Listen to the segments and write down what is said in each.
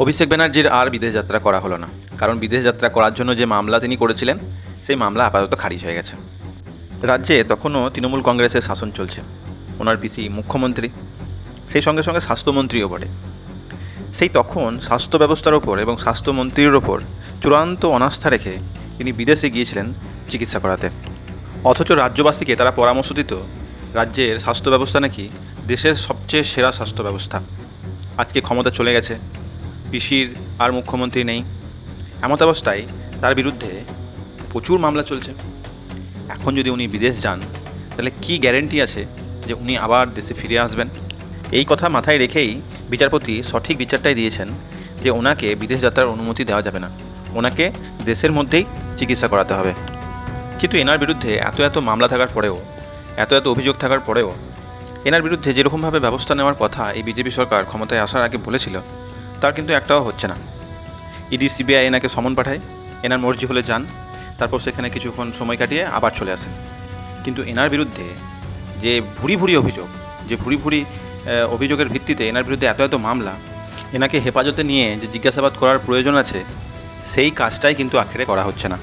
অভিষেক ব্যানার্জির আর বিদেশ যাত্রা করা হলো না, কারণ বিদেশ যাত্রা করার জন্য যে মামলা তিনি করেছিলেন সেই মামলা আপাতত খারিজ হয়ে গেছে। রাজ্যে তখনও তৃণমূল কংগ্রেসের শাসন চলছে, ওনার পিসি মুখ্যমন্ত্রী, সেই সঙ্গে সঙ্গে স্বাস্থ্যমন্ত্রীও বটে। সেই তখন স্বাস্থ্য ব্যবস্থার ওপর এবং স্বাস্থ্যমন্ত্রীর ওপর চূড়ান্ত অনাস্থা রেখে তিনি বিদেশে গিয়েছিলেন চিকিৎসা করাতে। অথচ রাজ্যবাসীকে তারা পরামর্শ দিত রাজ্যের স্বাস্থ্য ব্যবস্থা নাকি দেশের সবচেয়ে সেরা স্বাস্থ্য ব্যবস্থা। আজকে ক্ষমতা চলে গেছে, পিসির আর মুখ্যমন্ত্রী নেই, এমত অবস্থায় তার বিরুদ্ধে প্রচুর মামলা চলছে। এখন যদি উনি বিদেশ যান তাহলে কী গ্যারেন্টি আছে যে উনি আবার দেশে ফিরে আসবেন? এই কথা মাথায় রেখেই বিচারপতি সঠিক বিচারটাই দিয়েছেন যে ওনাকে বিদেশ যাত্রার অনুমতি দেওয়া যাবে না, ওনাকে দেশের মধ্যেই চিকিৎসা করাতে হবে। কিন্তু এনার বিরুদ্ধে এত মামলা থাকার পরেও, এত অভিযোগ থাকার পরেও এনার বিরুদ্ধে যেরকমভাবে ব্যবস্থা নেওয়ার কথা এই বিজেপি সরকার ক্ষমতায় আসার আগে বলেছিল, তার কিন্তু একটাও হচ্ছে না। ইডি সিবিআই এনাকে সমন পাঠায়, এনার মর্জি হলে যান, তারপর সেখানে কিছুক্ষণ সময় কাটিয়ে আবার চলে আসেন। কিন্তু এনার বিরুদ্ধে যে ভুরি অভিযোগ, যে ভুরি অভিযোগের ভিত্তিতে এনার বিরুদ্ধে এত মামলা, এনাকে হেফাজতে নিয়ে যে জিজ্ঞাসাবাদ করার প্রয়োজন আছে সেই কাজটাই কিন্তু আখেরে করা হচ্ছে না।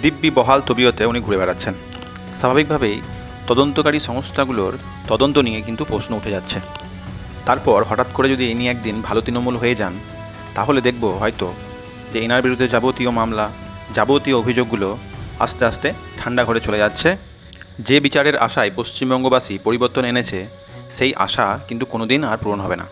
দিব্যি বহাল তবিয়তে উনি ঘুরে বেড়াচ্ছেন। স্বাভাবিকভাবেই তদন্তকারী সংস্থাগুলোর তদন্ত নিয়ে কিন্তু প্রশ্ন উঠে যাচ্ছে। তারপর হঠাৎ করে যদি ইনি একদিন ভালো তৃণমূল হয়ে যান, তাহলে দেখব হয়তো যে এনার বিরুদ্ধে যাবতীয় মামলা, যাবতীয় অভিযোগগুলো আস্তে আস্তে ঠান্ডা ঘরে চলে যাচ্ছে। যে বিচারের আশায় পশ্চিমবঙ্গবাসী পরিবর্তন এনেছে সেই আশা কিন্তু কোনোদিন আর পূরণ হবে না।